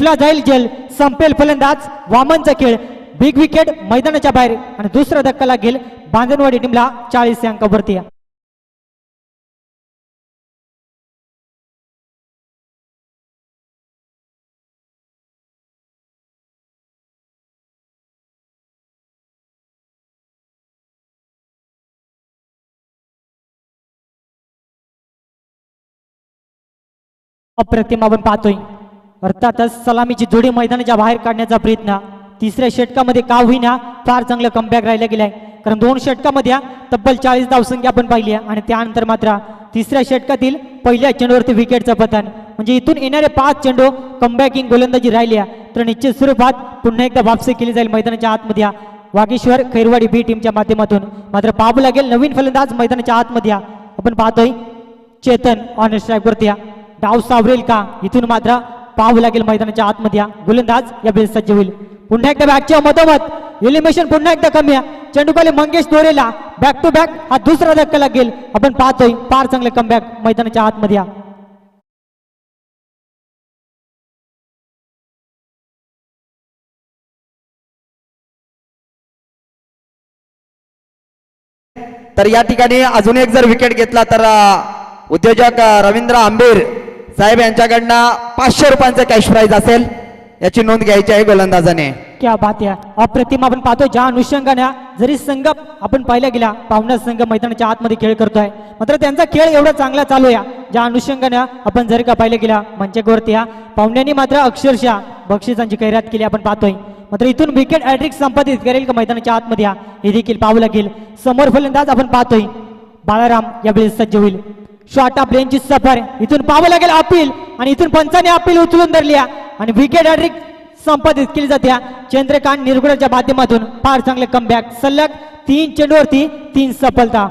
टिपला जाईल जेल, संपेल फलंदाज वामनचा खेळ, बिग विकेट मैदानाच्या बाहेर आणि दुसरा धक्का लागेल बांधणवाडी टीमला 40 अंकावरती. अप्रतिम आपण पाहतोय अर्थातच सलामीची जोडी मैदानाच्या बाहेर काढण्याचा प्रयत्न तिसऱ्या षटकामध्ये का होईना फार चांगलं कमबॅक राहिलं गेलंय, कारण 2 षटकामध्ये तब्बल 40 धावसंख्या आपण पाहिली आहे आणि त्यानंतर मात्र तिसऱ्या षटकातील पहिल्या चेंडूवरती विकेटचं पतन, म्हणजे इथून येणारे 5 चेंडू कमबॅकिंग गोलंदाजी राहिली आहे तर निश्चित स्वरूपात पुन्हा एकदा वापसी केली जाईल मैदानाच्या आतमध्ये. वागेश्वर खैरवाडी बी टीमच्या माध्यमातून मात्र पाहावं लागेल नवीन फलंदाज मैदानाच्या आतमध्ये आपण पाहतोय चेतन ऑन स्ट्राईकवरती. डाव सावरेल का इथून मात्र पाहावं लागेल मैदानाच्या आतमध्ये. गोलंदाज या बेस सज्ज होईल. पुन्हा एकदा बॅकच्या मधोमध एलिमिनेशन पुन्हा एकदा कमी आहे. चेंडूखाली मंगेश दोरेला बॅक टू बॅक हा दुसरा धक्का लागेल. आपण पाहतोय फार चांगलं कमबॅक मैदानाच्या आतमध्ये. तर या ठिकाणी अजून एक जर विकेट घेतला तर उद्योजक रवींद्र आंबेर साहेब यांच्याकडनं 500 रुपयांचं कॅश प्राइज असेल, याची नोंद घ्यायची आहे गोलंदाजाने. क्या बात आहे. अप्रतिम आपण पाहतो ज्या अनुषंगाने जरी संघ आपण पाहिला गेला पाहुणा संघ मैदानाच्या आतमध्ये खेळ करतोय मात्र त्यांचा खेळ एवढा चांगला चालू आहे ज्या अनुषंगाने आपण जर का पाहिलं गेला मंचकवरती पाहुण्यांनी मात्र अक्षरशः बक्षिसांची खैरात केली आपण पाहतोय. मात्र इथून विकेट हॅट्रिक संपादित करेल का मैदानाच्या आतमध्ये हे देखील पाहावं लागेल. समोर फलंदाज आपण पाहतोय बाळाराम यावेळी सज्ज होईल. शॉर्ट ऑफ रेंजची सफर इथून पाहावं लागेल अपील आणि इथून पंचाने अपील उचलून धरली आणि विकेट हॅट्रिक संपादित केली जाते चंद्रकांत निरगुडेच्या माध्यमातून. फार चांगले कमबॅक, सलग 3 चेंडूवरती 3 सफलता.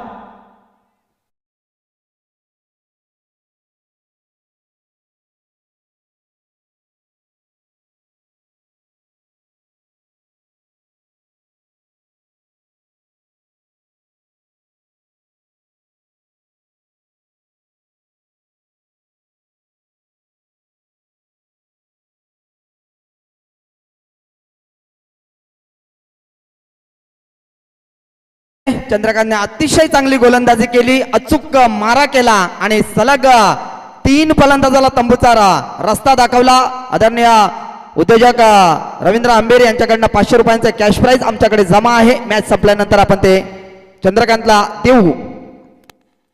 चंद्रकांतने अतिशय चांगली गोलंदाजी केली, अचूक मारा केला आणि सलग 3 फलंदाजाला तंबूचा रस्ता दाखवला. आदरणीय उद्योजक रवींद्र आंबेर यांच्याकडनं 500 रुपयांचे कॅश प्राइज आमच्याकडे जमा आहे. मॅच संपल्यानंतर आपण ते चंद्रकांतला देऊ.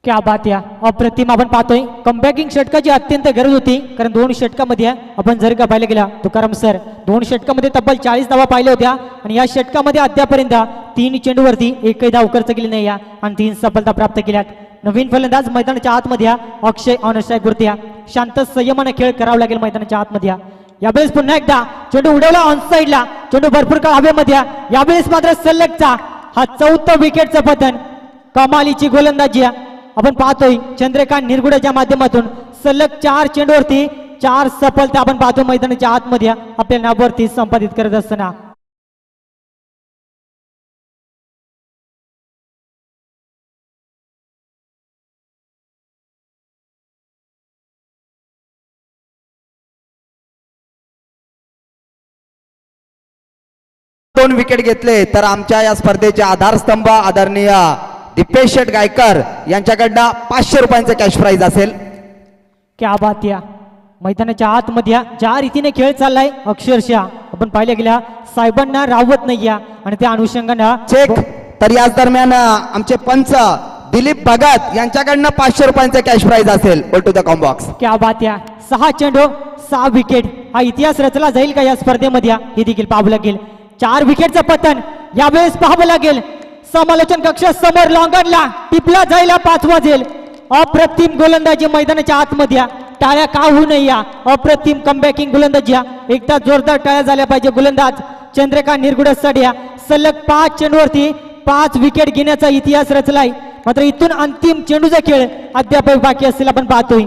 क्या बात या. अप्रतिम आपण पाहतोय कमबॅकिंग षटकाची अत्यंत गरज होती, कारण 2 षटकामध्ये आपण जर का पाहिलं गेला तुकाराम सर 2 षटकामध्ये तब्बल 40 धावा पाहिल्या होत्या आणि या षटकामध्ये अद्यापर्यंत 3 चेंडूवरती एकही धाव खर्च केली नाही आणि 3 सफलता प्राप्त केल्यात. नवीन फलंदाज मैदानाच्या आतमध्ये अक्षय ऑन स्ट्राईकवरती. शांत संयमाने खेळ करावा लागेल मैदानाच्या आतमध्ये. यावेळेस पुन्हा एकदा चेंडू उडवला ऑन साईडला, चेंडू भरपूर काळ हवेमध्ये. यावेळेस मात्र सलगचा हा 4थं विकेटचं पतन. कमालीची गोलंदाजी आपण पाहतोय चंद्रकांत निरगुडेच्या माध्यमातून. सलग 4 चेंडूवरती 4 सफलता आपण पाहतो मैदानाच्या आतमध्ये आपल्या नावावरती संपादित करत असताना. दोन विकेट घेतले तर आमच्या या स्पर्धेचे आधारस्तंभ आदरणीय दीपेश शेठ गायकर यांच्याकडनं 500 रुपयांचे कॅश प्राइज असेल. क्या बात या. मैदानाच्या आतमध्ये ज्या रीतीने खेळ चाललाय अक्षरशः आपण पाहिलं गेल्या साहेबांना राहत नाही आणि त्या अनुषंगाने चेक. तर याच दरम्यान आमचे पंच दिलीप भगत यांच्याकडनं 500 रुपयांचे कॅश प्राइज असेल. Go to the combox. क्या बात या. 6 चेंडू 6 विकेट हा इतिहास रचला जाईल का या स्पर्धेमध्ये हे देखील पाहावं लागेल. 4 विकेटचं पतन यावेळेस पाहावं लागेल. समालोचन कक्ष समोर लॉंगनला टिपला जायला 5 वाजेल. अप्रतिम गोलंदाजी मैदानाच्या आतमध्ये. टाळ्या का होऊ नये. अप्रतिम कमबॅकिंग गोलंदाजी. एकदा जोरदार टाळ्या झाल्या पाहिजे. गोलंदाज चंद्रकांत निरगुडेसाठी सलग 5 चेंडूवरती 5 विकेट घेण्याचा इतिहास रचलाय. मात्र इथून अंतिम चेंडूचा खेळ अद्याप बाकी असेल आपण पाहतोय.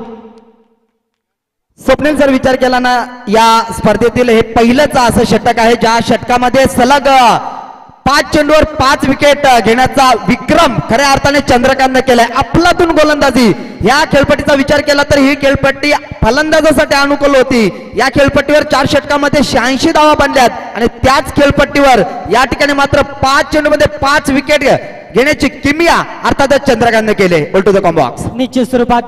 स्वप्नील जर विचार केला ना या स्पर्धेतील हे पहिलंच असं षटक आहे ज्या षटकामध्ये सलग 5 चेंडूवर 5 विकेट घेण्याचा विक्रम खऱ्या अर्थाने चंद्रकांतने केलाय. अफलातून गोलंदाजी. या खेळपट्टीचा विचार केला तर ही खेळपट्टी फलंदाजासाठी अनुकूल होती. या खेळपट्टीवर 4 षटकामध्ये 86 धावा बांधल्यात आणि त्याच खेळपट्टीवर या ठिकाणी मात्र 5 चेंडूमध्ये 5 विकेट घेण्याची किमया अर्थातच चंद्रकांतने केले. बोल टू द कॉम्बॉक्स. निश्चित स्वरूपात